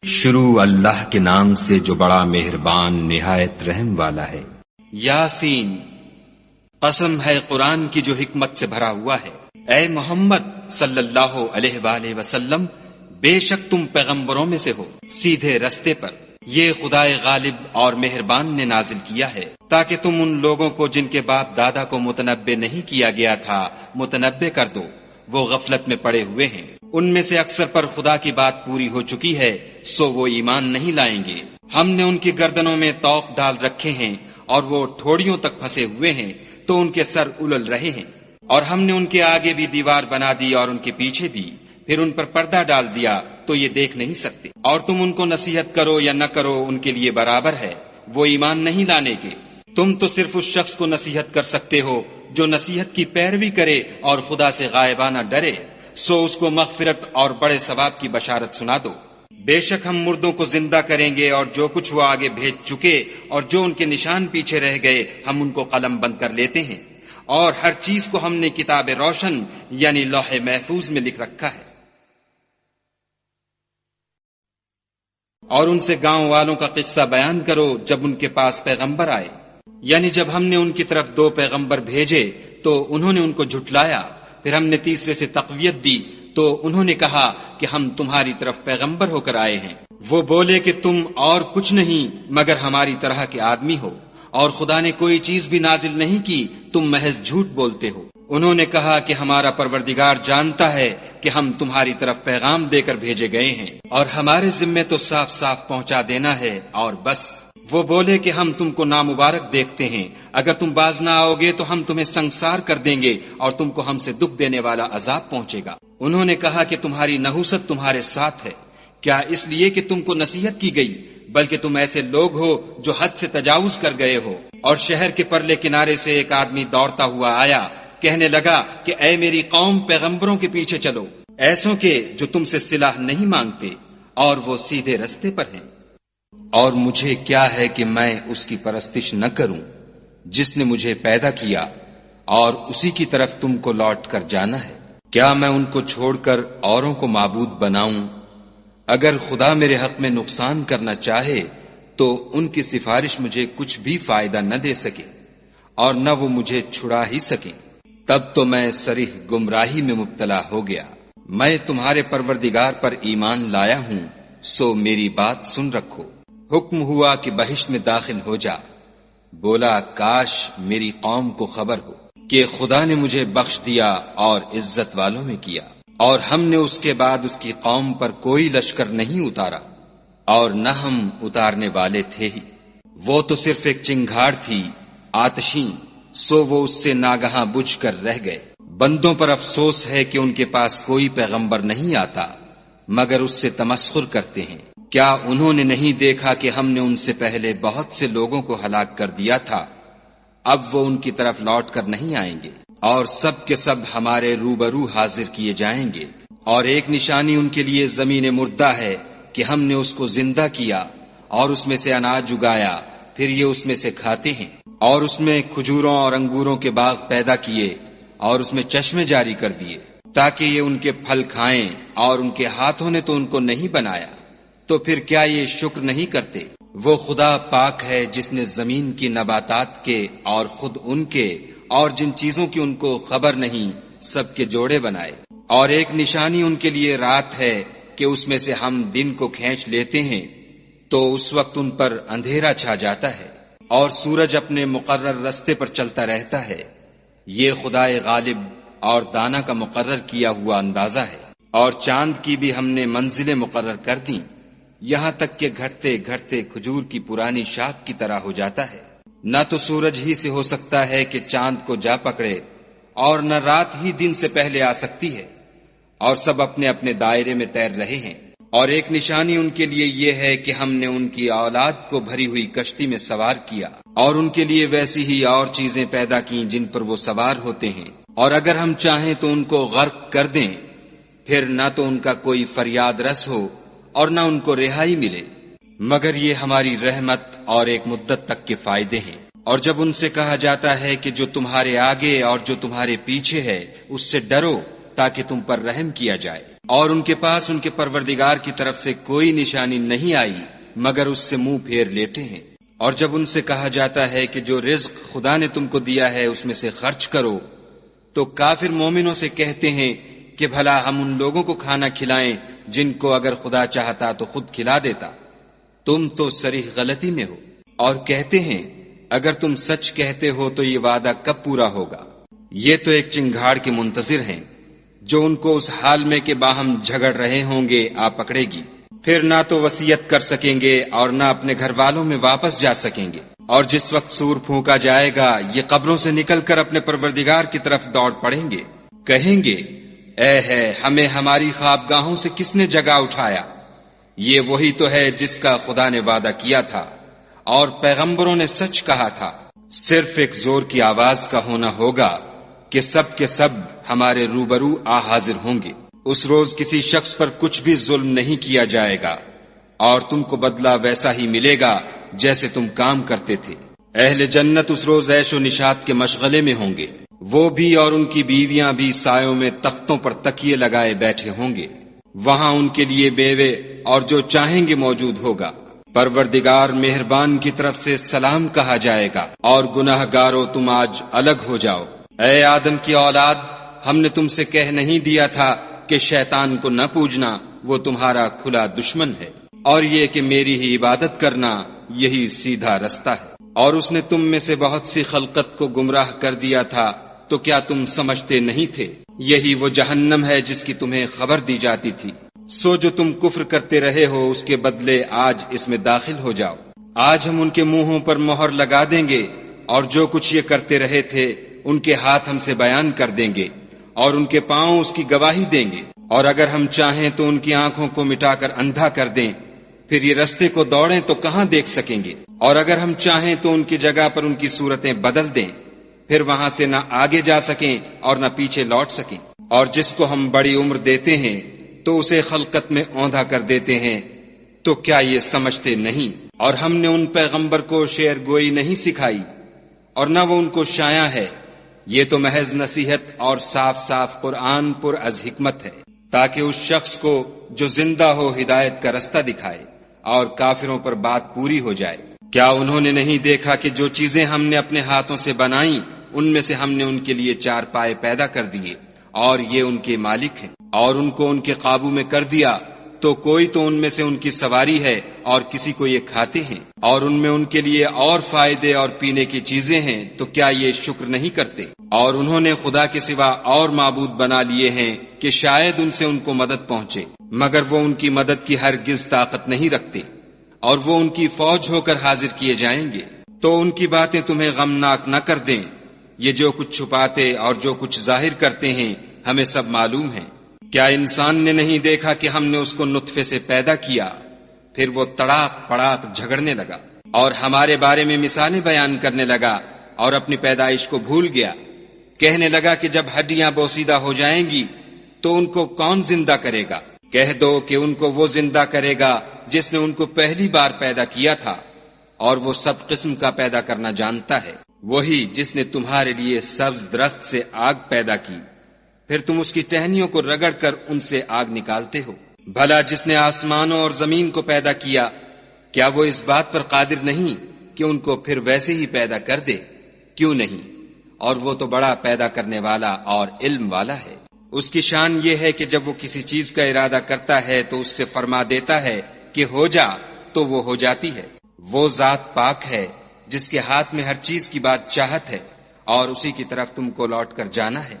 شروع اللہ کے نام سے جو بڑا مہربان نہایت رحم والا ہے۔ یاسین، قسم ہے قرآن کی جو حکمت سے بھرا ہوا ہے۔ اے محمد صلی اللہ علیہ وآلہ وسلم، بے شک تم پیغمبروں میں سے ہو سیدھے رستے پر۔ یہ خدائے غالب اور مہربان نے نازل کیا ہے تاکہ تم ان لوگوں کو جن کے باپ دادا کو متنبع نہیں کیا گیا تھا متنبع کر دو، وہ غفلت میں پڑے ہوئے ہیں۔ ان میں سے اکثر پر خدا کی بات پوری ہو چکی ہے، سو وہ ایمان نہیں لائیں گے۔ ہم نے ان کی گردنوں میں طوق ڈال رکھے ہیں اور وہ ٹھوڑیوں تک پھنسے ہوئے ہیں تو ان کے سر الل رہے ہیں، اور ہم نے ان کے آگے بھی دیوار بنا دی اور ان کے پیچھے بھی، پھر ان پر پردہ ڈال دیا تو یہ دیکھ نہیں سکتے۔ اور تم ان کو نصیحت کرو یا نہ کرو ان کے لیے برابر ہے، وہ ایمان نہیں لانے کے۔ تم تو صرف اس شخص کو نصیحت کر سکتے ہو جو نصیحت کی پیروی کرے اور خدا سے غائبانہ ڈرے، سو اس کو مغفرت اور بڑے ثواب کی بشارت سنا دو۔ بے شک ہم مردوں کو زندہ کریں گے، اور جو کچھ وہ آگے بھیج چکے اور جو ان کے نشان پیچھے رہ گئے ہم ان کو قلم بند کر لیتے ہیں، اور ہر چیز کو ہم نے کتاب روشن یعنی لوح محفوظ میں لکھ رکھا ہے۔ اور ان سے گاؤں والوں کا قصہ بیان کرو جب ان کے پاس پیغمبر آئے، یعنی جب ہم نے ان کی طرف 2 پیغمبر بھیجے تو انہوں نے ان کو جھٹلایا، پھر ہم نے تیسرے سے تقویت دی تو انہوں نے کہا کہ ہم تمہاری طرف پیغمبر ہو کر آئے ہیں۔ وہ بولے کہ تم اور کچھ نہیں مگر ہماری طرح کے آدمی ہو، اور خدا نے کوئی چیز بھی نازل نہیں کی، تم محض جھوٹ بولتے ہو۔ انہوں نے کہا کہ ہمارا پروردگار جانتا ہے کہ ہم تمہاری طرف پیغام دے کر بھیجے گئے ہیں، اور ہمارے ذمے تو صاف صاف پہنچا دینا ہے اور بس۔ وہ بولے کہ ہم تم کو نامبارک دیکھتے ہیں، اگر تم باز نہ آؤ گے تو ہم تمہیں سنگسار کر دیں گے اور تم کو ہم سے دکھ دینے والا عذاب پہنچے گا۔ انہوں نے کہا کہ تمہاری نحوست تمہارے ساتھ ہے، کیا اس لیے کہ تم کو نصیحت کی گئی، بلکہ تم ایسے لوگ ہو جو حد سے تجاوز کر گئے ہو۔ اور شہر کے پرلے کنارے سے ایک آدمی دوڑتا ہوا آیا، کہنے لگا کہ اے میری قوم، پیغمبروں کے پیچھے چلو، ایسوں کے جو تم سے صلاح نہیں مانگتے اور وہ سیدھے رستے پر ہیں۔ اور مجھے کیا ہے کہ میں اس کی پرستش نہ کروں جس نے مجھے پیدا کیا، اور اسی کی طرف تم کو لوٹ کر جانا ہے۔ کیا میں ان کو چھوڑ کر اوروں کو معبود بناؤں؟ اگر خدا میرے حق میں نقصان کرنا چاہے تو ان کی سفارش مجھے کچھ بھی فائدہ نہ دے سکے، اور نہ وہ مجھے چھڑا ہی سکیں۔ تب تو میں صریح گمراہی میں مبتلا ہو گیا۔ میں تمہارے پروردگار پر ایمان لایا ہوں، سو میری بات سن رکھو۔ حکم ہوا کہ بہشت میں داخل ہو جا۔ بولا کاش میری قوم کو خبر ہو کہ خدا نے مجھے بخش دیا اور عزت والوں میں کیا، اور ہم نے اس کے بعد اس کی قوم پر کوئی لشکر نہیں اتارا، اور نہ ہم اتارنے والے تھے ہی۔ وہ تو صرف ایک چنگھاڑ تھی آتشیں، سو وہ اس سے ناگہاں بجھ کر رہ گئے۔ بندوں پر افسوس ہے کہ ان کے پاس کوئی پیغمبر نہیں آتا مگر اس سے تمسخر کرتے ہیں۔ کیا انہوں نے نہیں دیکھا کہ ہم نے ان سے پہلے بہت سے لوگوں کو ہلاک کر دیا تھا؟ اب وہ ان کی طرف لوٹ کر نہیں آئیں گے، اور سب کے سب ہمارے روبرو حاضر کیے جائیں گے۔ اور ایک نشانی ان کے لیے زمین مردہ ہے کہ ہم نے اس کو زندہ کیا اور اس میں سے اناج اگایا، پھر یہ اس میں سے کھاتے ہیں، اور اس میں کھجوروں اور انگوروں کے باغ پیدا کیے اور اس میں چشمے جاری کر دیے تاکہ یہ ان کے پھل کھائیں، اور ان کے ہاتھوں نے تو ان کو نہیں بنایا، تو پھر کیا یہ شکر نہیں کرتے؟ وہ خدا پاک ہے جس نے زمین کی نباتات کے اور خود ان کے اور جن چیزوں کی ان کو خبر نہیں سب کے جوڑے بنائے۔ اور ایک نشانی ان کے لیے رات ہے کہ اس میں سے ہم دن کو کھینچ لیتے ہیں تو اس وقت ان پر اندھیرا چھا جاتا ہے، اور سورج اپنے مقرر رستے پر چلتا رہتا ہے۔ یہ خدائے غالب اور دانا کا مقرر کیا ہوا اندازہ ہے۔ اور چاند کی بھی ہم نے منزلیں مقرر کر دیں، یہاں تک کہ گھٹتے گھٹتے کھجور کی پرانی شاخ کی طرح ہو جاتا ہے۔ نہ تو سورج ہی سے ہو سکتا ہے کہ چاند کو جا پکڑے، اور نہ رات ہی دن سے پہلے آ سکتی ہے، اور سب اپنے اپنے دائرے میں تیر رہے ہیں۔ اور ایک نشانی ان کے لیے یہ ہے کہ ہم نے ان کی اولاد کو بھری ہوئی کشتی میں سوار کیا، اور ان کے لیے ویسی ہی اور چیزیں پیدا کی جن پر وہ سوار ہوتے ہیں، اور اگر ہم چاہیں تو ان کو غرق کر دیں، پھر نہ تو ان کا کوئی فریاد رس ہو اور نہ ان کو رہائی ملے، مگر یہ ہماری رحمت اور ایک مدت تک کے فائدے ہیں۔ اور جب ان سے کہا جاتا ہے کہ جو تمہارے آگے اور جو تمہارے پیچھے ہے اس سے ڈرو تاکہ تم پر رحم کیا جائے، اور ان کے پاس ان کے پروردگار کی طرف سے کوئی نشانی نہیں آئی مگر اس سے منہ پھیر لیتے ہیں۔ اور جب ان سے کہا جاتا ہے کہ جو رزق خدا نے تم کو دیا ہے اس میں سے خرچ کرو، تو کافر مومنوں سے کہتے ہیں کہ بھلا ہم ان لوگوں کو کھانا کھلائیں جن کو اگر خدا چاہتا تو خود کھلا دیتا، تم تو صریح غلطی میں ہو۔ اور کہتے ہیں اگر تم سچ کہتے ہو تو یہ وعدہ کب پورا ہوگا؟ یہ تو ایک چنگھاڑ کے منتظر ہیں جو ان کو اس حال میں کہ باہم جھگڑ رہے ہوں گے آ پکڑے گی، پھر نہ تو وصیت کر سکیں گے اور نہ اپنے گھر والوں میں واپس جا سکیں گے۔ اور جس وقت سور پھونکا جائے گا یہ قبروں سے نکل کر اپنے پروردگار کی طرف دوڑ پڑیں گے، کہیں گے اے ہے ہمیں ہماری خوابگاہوں سے کس نے جگا اٹھایا؟ یہ وہی تو ہے جس کا خدا نے وعدہ کیا تھا اور پیغمبروں نے سچ کہا تھا۔ صرف ایک زور کی آواز کا ہونا ہوگا کہ سب کے سب ہمارے روبرو آ حاضر ہوں گے۔ اس روز کسی شخص پر کچھ بھی ظلم نہیں کیا جائے گا اور تم کو بدلہ ویسا ہی ملے گا جیسے تم کام کرتے تھے۔ اہل جنت اس روز عیش و نشاط کے مشغلے میں ہوں گے، وہ بھی اور ان کی بیویاں بھی سایوں میں تختوں پر تکیے لگائے بیٹھے ہوں گے، وہاں ان کے لیے بیوے اور جو چاہیں گے موجود ہوگا۔ پروردگار مہربان کی طرف سے سلام کہا جائے گا اور گناہ گارو تم آج الگ ہو جاؤ۔ اے آدم کی اولاد، ہم نے تم سے کہہ نہیں دیا تھا کہ شیطان کو نہ پوجنا، وہ تمہارا کھلا دشمن ہے، اور یہ کہ میری ہی عبادت کرنا یہی سیدھا رستہ ہے۔ اور اس نے تم میں سے بہت سی خلقت کو گمراہ کر دیا تھا، تو کیا تم سمجھتے نہیں تھے؟ یہی وہ جہنم ہے جس کی تمہیں خبر دی جاتی تھی۔ سو جو تم کفر کرتے رہے ہو اس کے بدلے آج اس میں داخل ہو جاؤ۔ آج ہم ان کے منہوں پر مہر لگا دیں گے اور جو کچھ یہ کرتے رہے تھے ان کے ہاتھ ہم سے بیان کر دیں گے اور ان کے پاؤں اس کی گواہی دیں گے۔ اور اگر ہم چاہیں تو ان کی آنکھوں کو مٹا کر اندھا کر دیں، پھر یہ رستے کو دوڑیں تو کہاں دیکھ سکیں گے؟ اور اگر ہم چاہیں تو ان کی جگہ پر ان کی صورتیں بدل دیں، پھر وہاں سے نہ آگے جا سکیں اور نہ پیچھے لوٹ سکیں۔ اور جس کو ہم بڑی عمر دیتے ہیں تو اسے خلقت میں اوندھا کر دیتے ہیں، تو کیا یہ سمجھتے نہیں؟ اور ہم نے ان پیغمبر کو شعر گوئی نہیں سکھائی اور نہ وہ ان کو شایع ہے، یہ تو محض نصیحت اور صاف صاف قرآن پر از حکمت ہے، تاکہ اس شخص کو جو زندہ ہو ہدایت کا رستہ دکھائے اور کافروں پر بات پوری ہو جائے۔ کیا انہوں نے نہیں دیکھا کہ جو چیزیں ہم نے اپنے ہاتھوں سے بنائیں ان میں سے ہم نے ان کے لیے 4 پائے پیدا کر دیے اور یہ ان کے مالک ہیں، اور ان کو ان کے قابو میں کر دیا تو کوئی تو ان میں سے ان کی سواری ہے اور کسی کو یہ کھاتے ہیں، اور ان میں ان کے لیے اور فائدے اور پینے کی چیزیں ہیں، تو کیا یہ شکر نہیں کرتے؟ اور انہوں نے خدا کے سوا اور معبود بنا لیے ہیں کہ شاید ان سے ان کو مدد پہنچے، مگر وہ ان کی مدد کی ہرگز طاقت نہیں رکھتے، اور وہ ان کی فوج ہو کر حاضر کیے جائیں گے۔ تو ان کی باتیں تمہیں غمناک نہ کر دیں، یہ جو کچھ چھپاتے اور جو کچھ ظاہر کرتے ہیں ہمیں سب معلوم ہے۔ کیا انسان نے نہیں دیکھا کہ ہم نے اس کو نطفے سے پیدا کیا، پھر وہ تڑاک پڑاک جھگڑنے لگا اور ہمارے بارے میں مثالیں بیان کرنے لگا اور اپنی پیدائش کو بھول گیا، کہنے لگا کہ جب ہڈیاں بوسیدہ ہو جائیں گی تو ان کو کون زندہ کرے گا؟ کہہ دو کہ ان کو وہ زندہ کرے گا جس نے ان کو پہلی بار پیدا کیا تھا، اور وہ سب قسم کا پیدا کرنا جانتا ہے، وہی جس نے تمہارے لیے سبز درخت سے آگ پیدا کی، پھر تم اس کی ٹہنیوں کو رگڑ کر ان سے آگ نکالتے ہو۔ بھلا جس نے آسمانوں اور زمین کو پیدا کیا، کیا وہ اس بات پر قادر نہیں کہ ان کو پھر ویسے ہی پیدا کر دے؟ کیوں نہیں؟ اور وہ تو بڑا پیدا کرنے والا اور علم والا ہے۔ اس کی شان یہ ہے کہ جب وہ کسی چیز کا ارادہ کرتا ہے تو اس سے فرما دیتا ہے کہ ہو جا، تو وہ ہو جاتی ہے۔ وہ ذات پاک ہے جس کے ہاتھ میں ہر چیز کی بات چاہت ہے، اور اسی کی طرف تم کو لوٹ کر جانا ہے۔